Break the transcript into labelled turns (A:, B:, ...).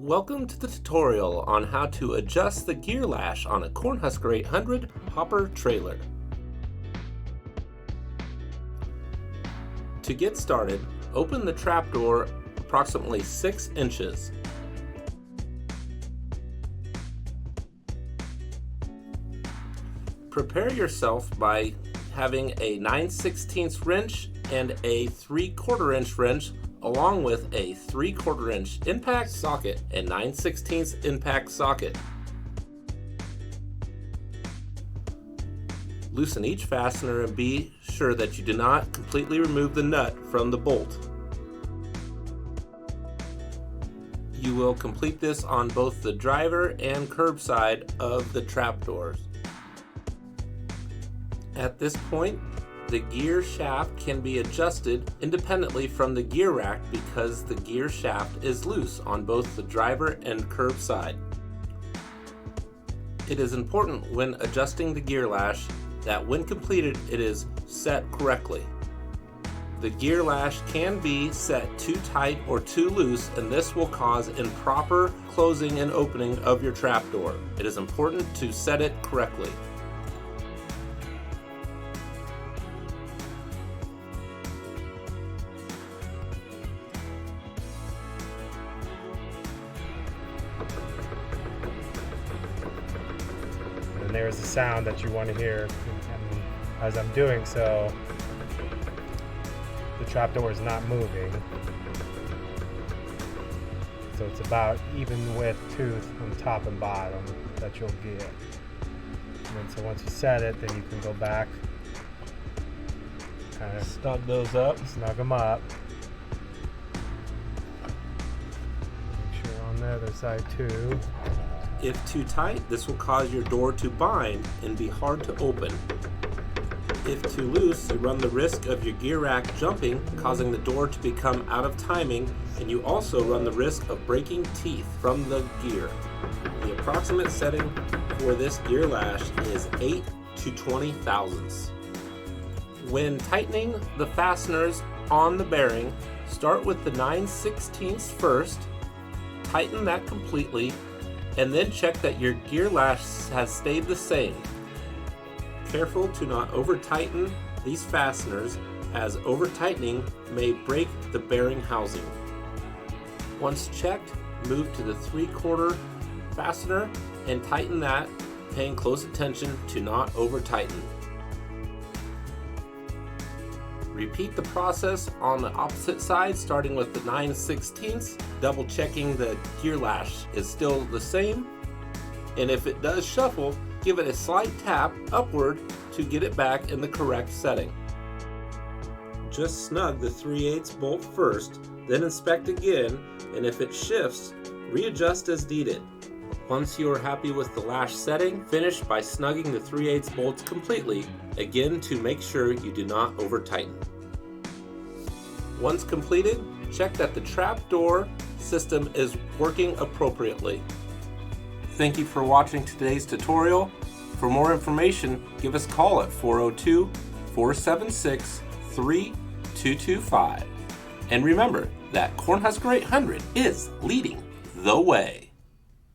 A: Welcome to the tutorial on how to adjust the gear lash on a Cornhusker 800 hopper trailer. To get started, open the trapdoor approximately 6 inches. Prepare yourself by having a 9/16 wrench and a 3/4 inch wrench along with a 3/4 inch impact socket and 9/16 impact socket. Loosen each fastener and be sure that you do not completely remove the nut from the bolt. You will complete this on both the driver and curb side of the trapdoors. At this point, the gear shaft can be adjusted independently from the gear rack because the gear shaft is loose on both the driver and curb side. It is important when adjusting the gear lash that when completed it is set correctly. The gear lash can be set too tight or too loose, and this will cause improper closing and opening of your trapdoor. It is important to set it correctly.
B: And there's the sound that you want to hear. And as I'm doing so, the trapdoor is not moving. So it's about even width tooth on top and bottom that you'll get. And then so once you set it, then you can go back, kind of
A: Snug those up.
B: snug them up. Make sure on the other side too.
A: If too tight, this will cause your door to bind and be hard to open. If too loose, you run the risk of your gear rack jumping, causing the door to become out of timing, and you also run the risk of breaking teeth from the gear. The approximate setting for this gear lash is 8 to 20 thousandths. When tightening the fasteners on the bearing, start with the 9/16 first, tighten that completely, and then check that your gear lash has stayed the same. Careful to not over tighten these fasteners, as over tightening may break the bearing housing. Once checked, move to the 3/4 fastener and tighten that, paying close attention to not over tighten. Repeat the process on the opposite side, starting with the 9/16, double checking the gear lash is still the same, and if it does shuffle, give it a slight tap upward to get it back in the correct setting. Just snug the 3/8 bolt first, then inspect again, and if it shifts, readjust as needed. Once you are happy with the lash setting, finish by snugging the 3/8 bolts completely, again to make sure you do not over tighten. Once completed, check that the trapdoor system is working appropriately. Thank you for watching today's tutorial. For more information, give us a call at 402-476-3225. And remember that Cornhusker 800 is leading the way.